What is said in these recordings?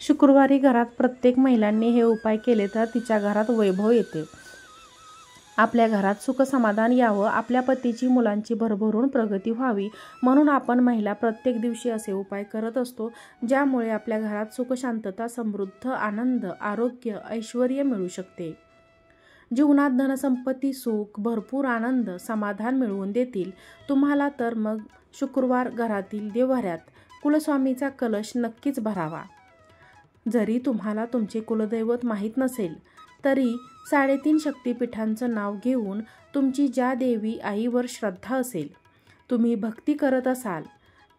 शुक्रवारी घरात प्रत्येक महिलांनी हे उपाय केले तर तिच्या घरात वैभव येते. आपल्या घरात सुख समाधान यावं, आपल्या पतीची मुलांची भरभरून प्रगती व्हावी म्हणून आपण महिला प्रत्येक दिवशी असे उपाय करत असतो, ज्यामुळे आपल्या घरात सुख शांतता, समृद्ध, आनंद, आरोग्य, ऐश्वर्य मिळू शकते. जीवनात धनसंपत्ती, सुख, भरपूर आनंद, समाधान मिळवून देतील. तुम्हाला तर मग शुक्रवार घरातील देव्हाऱ्यात कुलस्वामीचा कलश नक्कीच भरावा. जरी तुम्हाला तुमचे कुलदैवत माहीत नसेल तरी 3.5 शक्तिपीठांचं नाव घेऊन तुमची ज्या देवी आईवर श्रद्धा असेल, तुम्ही भक्ती करत असाल,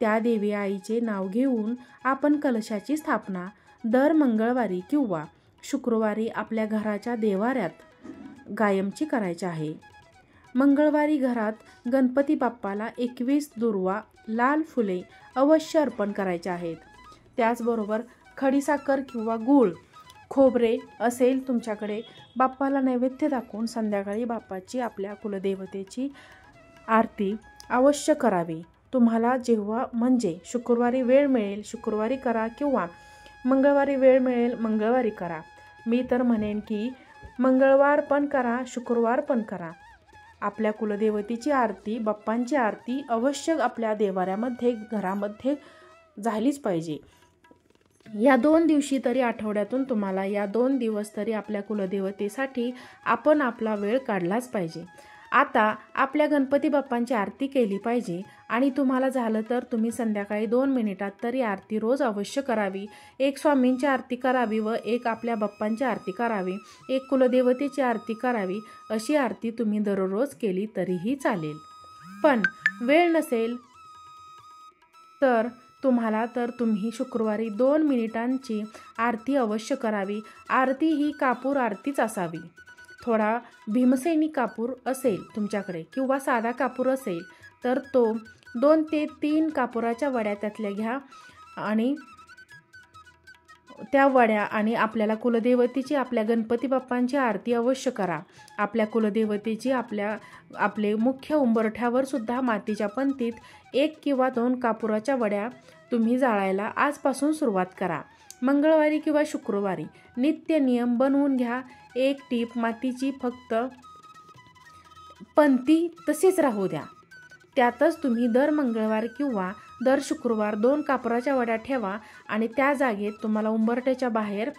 त्या देवी आईचे नाव घेऊन आपण कलशाची स्थापना दर मंगळवारी किंवा शुक्रवारी आपल्या घराच्या देव्हाऱ्यात कायमची करायची आहे. मंगळवारी घरात गणपती बाप्पाला 21 दुर्वा लाल फुले अवश्य अर्पण करायचे आहेत. त्याचबरोबर खडीसाखर किंवा गूळ, खोबरे असेल तुमच्याकडे, बाप्पाला नैवेद्य दाखवून संध्याकाळी बाप्पाची आपल्या कुलदेवतेची आरती अवश्य करावी. तुम्हाला जेव्हा म्हणजे शुक्रवारी वेळ मिळेल शुक्रवारी करा किंवा मंगळवारी वेळ मिळेल मंगळवारी करा. मी तर म्हणेन की मंगळवार पण करा, शुक्रवार पण करा. आपल्या कुलदेवतेची आरती, बाप्पांची आरती अवश्य आपल्या देवाऱ्यामध्ये घरामध्ये झालीच पाहिजे. या 2 दिवशी तरी आठवड्यातून तुम्हाला या 2 दिवस तरी आपल्या कुलदेवतेसाठी आपण आपला वेळ काढलाच पाहिजे. आता आपल्या गणपती बाप्पांची आरती केली पाहिजे आणि तुम्हाला झालं तर तुम्ही संध्याकाळी 2 मिनिटात तरी आरती रोज अवश्य करावी. एक स्वामींची आरती करावी व एक आपल्या बाप्पांची आरती करावी, एक कुलदेवतेची आरती करावी. अशी आरती तुम्ही दररोज केली तरीही चालेल. पण वेळ नसेल तर तुम्ही शुक्रवारी 2 मिनिटांची आरती अवश्य करावी. आरती ही कापूर आरतीच असावी. थोडा भीमसेनी कापूर असेल तुमच्याकडे किंवा साधा कापूर असेल तर तो 2 ते 3 कापुराच्या वड्या त्यातल्या घ्या आणि त्या वड्या आणि आपल्याला कुलदेवतेची आपल्या गणपती बाप्पांची आरती अवश्य करा. आपल्या कुलदेवतेची आपले मुख्य उंबरठ्यावर सुद्धा मातीच्या पंतीत 1 किंवा 2 कापुराच्या वड्या तुम्ही जाळायला आजपासून सुरुवात करा. मंगळवारी किंवा शुक्रवारी नित्य नियम बनवून घ्या. एक टीप मातीची फक्त पंती तशीच राहू द्या. त्यातच तुम्ही दर मंगळवार किंवा दर शुक्रवार 2 कापुराच्या वड्या ठेवा आणि त्या जागेत तुम्हाला उंबरठ्याच्या बाहेर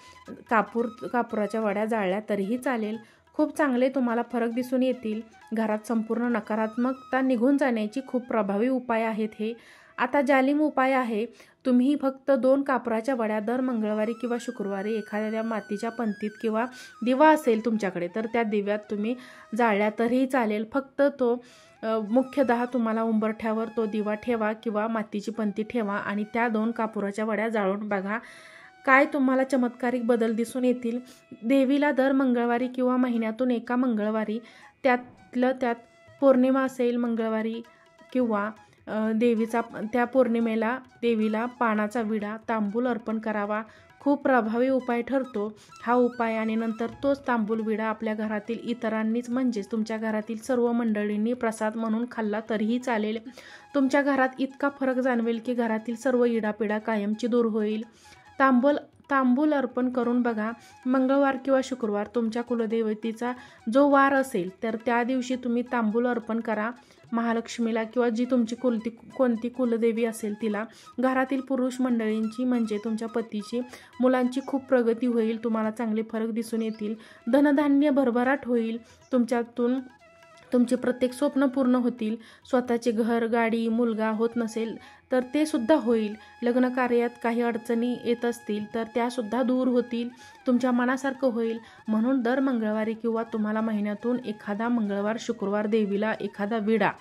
कापुराच्या वड्या जाळल्या तरीही चालेल. खूप चांगले तुम्हाला फरक दिसून येतील. घरात संपूर्ण नकारात्मकता निघून जाण्याची खूप प्रभावी उपाय आहेत हे. आता जालिम उपाय आहे. तुम्ही फक्त 2 कापुराच्या वड्या दर मंगळवारी किंवा शुक्रवारी एखाद्या मातीच्या पंतीत किंवा दिवा असेल तुमच्याकडे तर त्या दिव्यात तुम्ही जाळल्या तरीही चालेल. फक्त तो मुख्यतः तुम्हाला उंबरठ्यावर तो दिवा ठेवा किंवा मातीची पंती ठेवा आणि त्या 2 कापुराच्या वड्या जाळून बघा. काय तुम्हाला चमत्कारिक बदल दिसून येतील. देवीला दर मंगळवारी किंवा महिन्यातून एका मंगळवारी त्यात पौर्णिमा असेल मंगळवारी किंवा त्या पौर्णिमेला देवीला पानाचा विडा, तांबूल अर्पण करावा. खूप प्रभावी उपाय ठरतो हा उपाय आणि नंतर तोच तांबूल विडा आपल्या घरातील इतरांनीच म्हणजेच तुमच्या घरातील सर्व मंडळींनी प्रसाद म्हणून खाल्ला तरीही चालेल. तुमच्या घरात इतका फरक जाणवेल की घरातील सर्व इडापिडा कायमची दूर होईल. तांबूल अर्पण करून बघा. मंगळवार किंवा शुक्रवार तुमच्या कुलदेवतेचा जो वार असेल तर त्या दिवशी तुम्ही तांबूल अर्पण करा महालक्ष्मीला किंवा जी तुमची कोणती कुलदेवी असेल तिला. घरातील पुरुष मंडळींची म्हणजे तुमच्या पतीची, मुलांची खूप प्रगती होईल. तुम्हाला चांगले फरक दिसून येतील. धनधान्य भरभराट होईल. तुमच्यातून तुमचे प्रत्येक स्वप्न पूर्ण होतील. स्वतःचे घर, गाडी, मुलगा होत नसेल तर ते सुद्धा होईल. लग्न कार्यात काही अडचणी येत असतील तर त्यासुद्धा दूर होतील. तुमच्या मनासारखं होईल. म्हणून दर मंगळवारी किंवा तुम्हाला महिन्यातून एखादा मंगळवार शुक्रवार देवीला एखादा विडा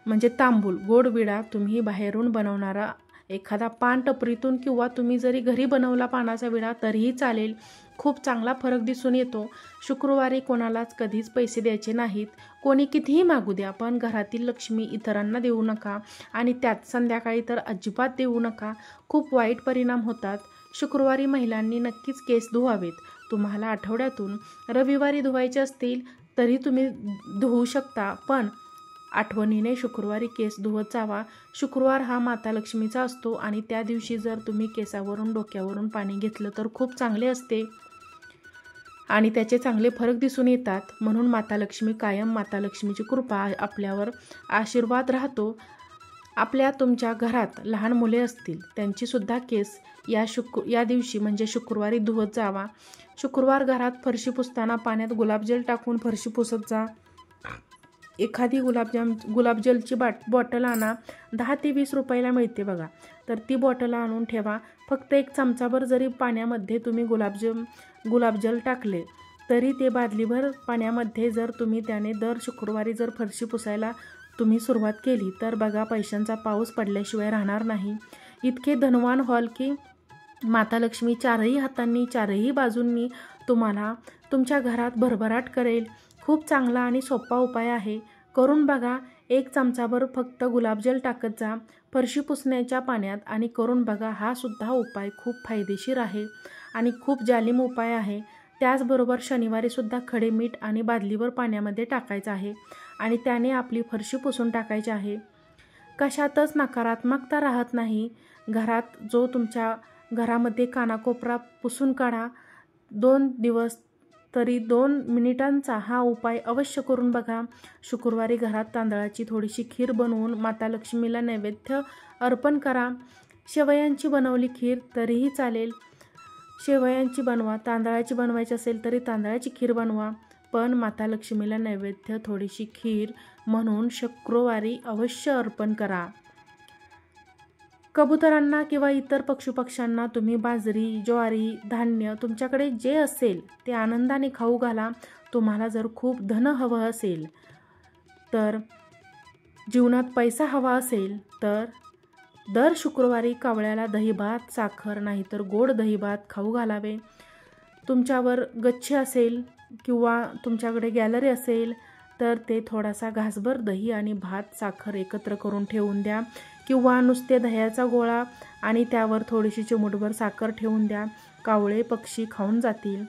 म्हणजे तांबूल, गोड विडा तुम्ही बाहेरून बनवणारा एखादा पान टपरीतून किंवा तुम्ही जरी घरी बनवला पानाचा विडा तरीही चालेल. खूप चांगला फरक दिसून येतो. शुक्रवारी कोणालाच कधीच पैसे द्यायचे नाहीत. कोणी कितीही मागू द्या पण घरातील लक्ष्मी इतरांना देऊ नका आणि त्यात संध्याकाळी तर अजिबात देऊ नका. खूप वाईट परिणाम होतात. शुक्रवारी महिलांनी नक्कीच केस धुवावेत. तुम्हाला आठवड्यातून रविवारी धुवायचे असतील तरी तुम्ही धुवू शकता पण आठवणीने शुक्रवारी केस धुवत जावा. शुक्रवार हा माता लक्ष्मीचा असतो आणि त्या दिवशी जर तुम्ही केसावरून डोक्यावरून पाणी घेतलं तर खूप चांगले असते आणि त्याचे चांगले फरक दिसून येतात. म्हणून माता लक्ष्मी कायम, माता लक्ष्मीची कृपा आपल्यावर, आशीर्वाद राहतो. तुमच्या घरात लहान मुले असतील त्यांचीसुद्धा केस या दिवशी म्हणजे शुक्रवारी धुवत जावा. शुक्रवार घरात फरशी पुसताना पाण्यात गुलाबजल टाकून फरशी पुसत जा. एखादी गुलाबजलची बॉटल आणा. 10 ते 20 रुपयाला मिळते बघा. तर ती बॉटल आणून ठेवा. फक्त 1 चमचाभर जरी पाण्यामध्ये तुम्ही गुलाबजल टाकले तरी ते बादलीभर पाण्यामध्ये जर तुम्ही त्याने दर शुक्रवारी जर फरशी पुसायला तुम्ही सुरुवात केली तर बघा पैशांचा पाऊस पडल्याशिवाय राहणार नाही. इतके धनवान व्हाल की माता लक्ष्मी चारही हातांनी, चारही बाजूंनी तुम्हाला तुमच्या घरात भरभराट करेल. खूप चांगला आणि सोपा उपाय आहे. करून बघा. 1 चमचाभर फक्त गुलाबजल टाकत जा फरशी पुसण्याच्या पाण्यात आणि करून बघा. हा सुद्धा उपाय खूप फायदेशीर आहे आणि खूप जालिम उपाय आहे. त्याचबरोबर शनिवारी सुद्धा खडे मीठ आणि बादलीवर पाण्यामध्ये टाकायचं आहे आणि त्याने आपली फरशी पुसून टाकायची आहे. कशातच नकारात्मकता राहत नाही. घरात जो तुमच्या घरामध्ये कानाकोपरा पुसून काढा. 2 दिवस तरी 2 मिनिटांचा हा उपाय अवश्य करून बघा. शुक्रवारी घरात तांदळाची थोडीशी खीर बनवून माता लक्ष्मीला नैवेद्य अर्पण करा. शेवयांची बनवली खीर तरीही चालेल. शेवयांची बनवा. तांदळाची बनवायची असेल तरी तांदळाची खीर बनवा. पण माता लक्ष्मीला नैवेद्य थोडीशी खीर म्हणून शुक्रवारी अवश्य अर्पण करा. कबुतरांना किंवा इतर पशुपक्ष्यांना तुम्ही बाजरी, ज्वारी, धान्य तुमच्याकडे जे असेल ते आनंदाने खाऊ घाला. तुम्हाला जर खूप धन हवं असेल तर, जीवनात पैसा हवा असेल तर दर शुक्रवारी कावळ्याला दहीभात, साखर नाहीतर गोड दहीभात खाऊ घालावे. तुमच्यावर गच्ची असेल किंवा तुमच्याकडे गॅलरी असेल तर ते थोडासा घासभर दही आणि भात, साखर एकत्र करून ठेवून द्या किंवा नुसते दह्याचा गोळा आणि त्यावर थोडीशी चिमूटभर साखर ठेवून द्या. कावळे पक्षी खाऊन जातील.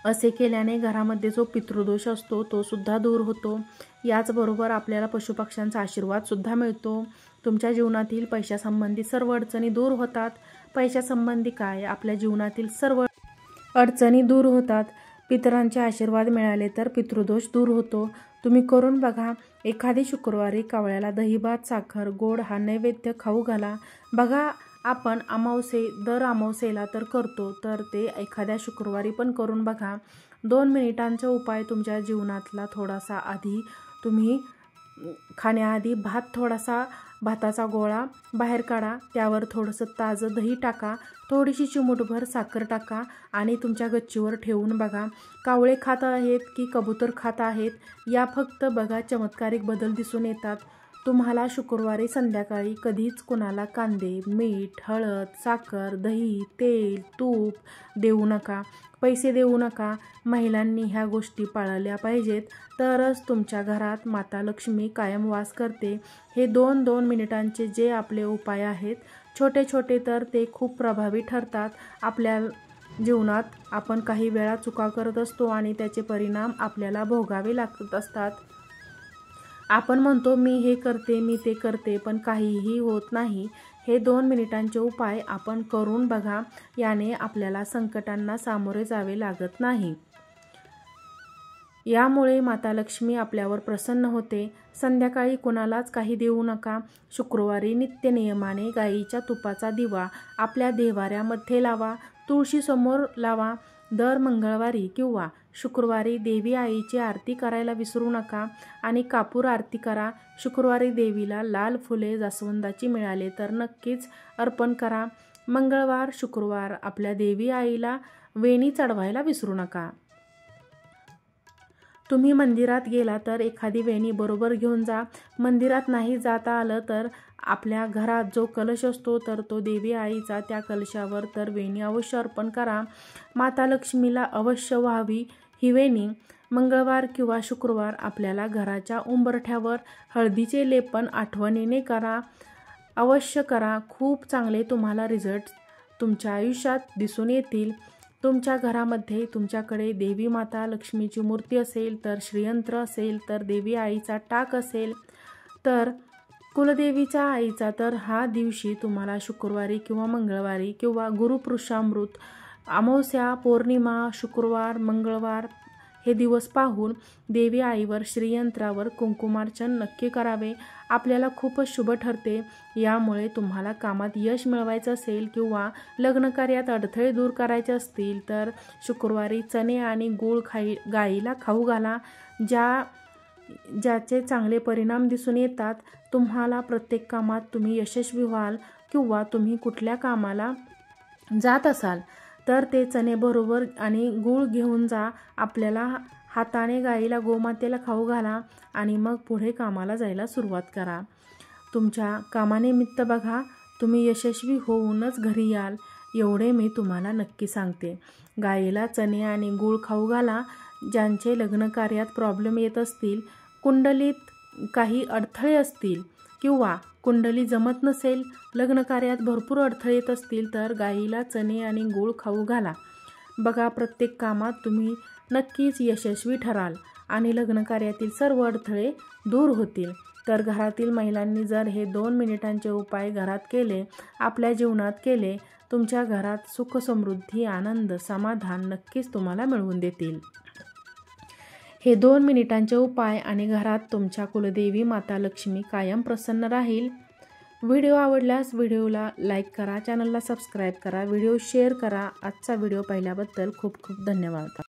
असे केल्याने घरामध्ये जो पितृदोष असतो तो सुद्धा दूर होतो. याचबरोबर आपल्याला पशुपक्ष्यांचा आशीर्वाद सुद्धा मिळतो. तुमच्या जीवनातील पैशासंबंधी सर्व अडचणी दूर होतात. पैशासंबंधी काय, आपल्या जीवनातील सर्व अडचणी दूर होतात. पितरांचे आशीर्वाद मिळाले तर पितृदोष दूर होतो. तुम्ही करून बघा. एखादी शुक्रवारी कावळ्याला दहीभात, साखर, गोड हा नैवेद्य खाऊ घाला. बघा, आपण दर अमावस्येला तर करतो, तर ते एखाद्या शुक्रवारी पण करून बघा. 2 मिनिटांचा उपाय. तुमच्या जीवनातला थोडासा आधी तुम्ही खाण्याआधी थोडासा भाताचा गोळा बाहेर काढा. त्यावर थोडंसं ताजं दही टाका. थोडीशी चिमूटभर साखर टाका आणि तुमच्या गच्चीवर ठेवून बघा. कावळे खात आहेत की कबूतर खात आहेत या फक्त बघा. चमत्कारिक बदल दिसून येतात. तुम्हाला शुक्रवारी संध्याकाळी कधीच कुणाला कांदे, मीठ, हळद, साखर, दही, तेल, तूप देऊ नका. पैसे देऊ नका. महिलांनी ह्या गोष्टी पाळल्या पाहिजेत. तरच तुमच्या घरात माता लक्ष्मी कायम वास करते. हे 2 मिनिटांचे जे आपले उपाय आहेत, छोटे छोटे, तर ते खूप प्रभावी ठरतात. आपल्या जीवनात आपण काही वेळा चुका करत असतो आणि त्याचे परिणाम आपल्याला भोगावे लागत असतात. आपण म्हणतो मी हे करते, मी ते करते, पण काहीही होत नाही. हे 2 मिनिटांचे उपाय आपण करून बघा. याने आपल्याला संकटांना सामोरे जावे लागत नाही. यामुळे माता लक्ष्मी आपल्यावर प्रसन्न होते. संध्याकाळी कुणालाच काही देऊ नका. शुक्रवारी नित्यनियमाने गाईच्या तुपाचा दिवा आपल्या देव्हाऱ्यामध्ये लावा. तुळशीसमोर लावा. दर मंगळवारी किंवा शुक्रवारी देवी आईची आरती करायला विसरू नका आणि कापूर आरती करा. शुक्रवारी देवीला लाल फुले जास्वंदाची मिळाले तर नक्कीच अर्पण करा. मंगळवार, शुक्रवार आपल्या देवी आईला वेणी चढवायला विसरू नका. तुम्ही मंदिरात गेला तर एखादी वेणी बरोबर घेऊन जा. मंदिरात नाही जाता आलं तर आपल्या घरात जो कलश असतो तर तो देवी आईचा, त्या कलशावर तर वेणी अवश्य अर्पण करा. माता लक्ष्मीला अवश्य व्हावी ही वेणी. मंगळवार किंवा शुक्रवार आपल्याला घराच्या उंबरठ्यावर हळदीचे लेपन आठवणीने करा. अवश्य करा. खूप चांगले तुम्हाला रिझल्ट तुमच्या आयुष्यात दिसून येतील. तुमच्या घरामध्ये तुमच्याकडे देवी माता लक्ष्मीची मूर्ती असेल, तर श्रीयंत्र असेल, तर देवी आईचा टाक असेल, तर कुलदेवीच्या आईचा, तर हा दिवशी तुम्हाला शुक्रवारी किंवा मंगळवारी किंवा गुरुपुरुषामृत, अमावस्या, पौर्णिमा, शुक्रवार, मंगळवार हे दिवस पाहून देवी आईवर श्रीयंत्रावर कुंकुमार्चन नक्की करावे. आपल्याला खूपच शुभ ठरते. यामुळे तुम्हाला कामात यश मिळवायचं असेल किंवा लग्न कार्यात अडथळे दूर करायचे असतील तर शुक्रवारी चणे आणि गूळ गाईला खाऊ घाला. ज्याचे चांगले परिणाम दिसून येतात. तुम्हाला प्रत्येक कामात तुम्ही यशस्वी व्हाल किंवा तुम्ही कुठल्या कामाला जात असाल तर ते चणे बरोबर आणि गूळ घेऊन जा. आपल्याला हाताने गाईला गोमातेला खाऊ घाला आणि मग पुढे कामाला जायला सुरुवात करा. तुमच्या कामानिमित्त बघा तुम्ही यशस्वी होऊनच घरी याल एवढे मी तुम्हाला नक्की सांगते. गाईला चणे आणि गूळ खाऊ घाला. ज्यांचे लग्न कार्यात प्रॉब्लेम येत असतील, कुंडलीत काही अडथळे असतील किंवा कुंडली जमत नसेल, लग्न कार्यात भरपूर अडथळे येत असतील तर गाईला चणे आणि गूळ खाऊ घाला. बघा प्रत्येक कामात तुम्ही नक्कीच यशस्वी ठराल आणि लग्न कार्यातील सर्व अडथळे दूर होतील. तर घरातील महिलांनी जर हे 2 मिनिटांचे उपाय घरात केले, आपल्या जीवनात केले, तुमच्या घरात सुख समृद्धी आनंद समाधान नक्कीच तुम्हाला मिळवून देतील. हे 2 मिनिटांचे उपाय आणि घरात तुमच्या कुलदेवी माता लक्ष्मी कायम प्रसन्न राहील. व्हिडिओ आवडल्यास व्हिडिओला लाईक करा, चॅनलला सबस्क्राईब करा, व्हिडिओ शेअर करा. आजचा व्हिडिओ पाहिल्याबद्दल खूप खूप धन्यवाद.